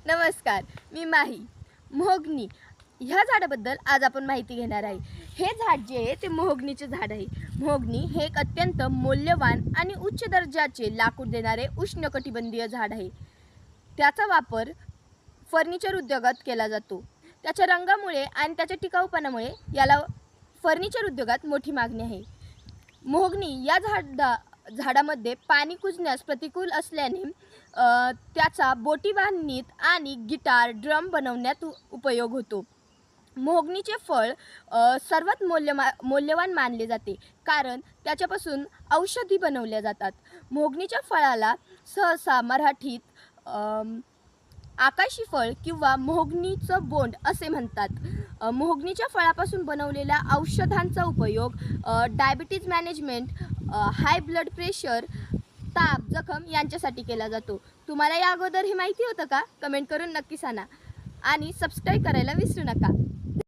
नमस्कार, मी माही. मोहगनी ह्या झाडाबद्दल आज आपण माहिती घेणार आहे. हे झाड जे आहे ते मोहगनीचे झाड आहे. मोहगनी हे एक अत्यंत मौल्यवान आणि उच्च दर्जाचे लाकूड देणारे उष्णकटिबंधीय झाड आहे. त्याचा वापर फर्निचर उद्योगात केला जातो. त्याच्या रंगामुळे आणि त्याच्या टिकाऊपणामुळे याला फर्निचर उद्योगात मोठी मागणी आहे. मोहगनी या झाडामध्ये पाणी कुजण्यास प्रतिकूल असल्याने त्याचा बोटी बांधणीत आणि गिटार, ड्रम बनवण्यात उपयोग होतो. मोहगनीचे फळ सर्वात मौल्यवान मानले जाते, कारण त्याच्यापासून औषधी बनवल्या जातात. मोहगनीच्या फळाला सहसा मराठीत आकाशी फळ किंवा मोहगनीचं बोंड असे म्हणतात. मोहगनीच्या फळापासून बनवलेल्या औषधांचा उपयोग diabetes management, high blood pressure, ताप, जखम यांच्यासाठी केला जातो. तुम्हाला या अगोदर ही माहिती होतं का? कमेंट करून नक्की सांगा आणि सबस्क्राईब करायला विसरू नका.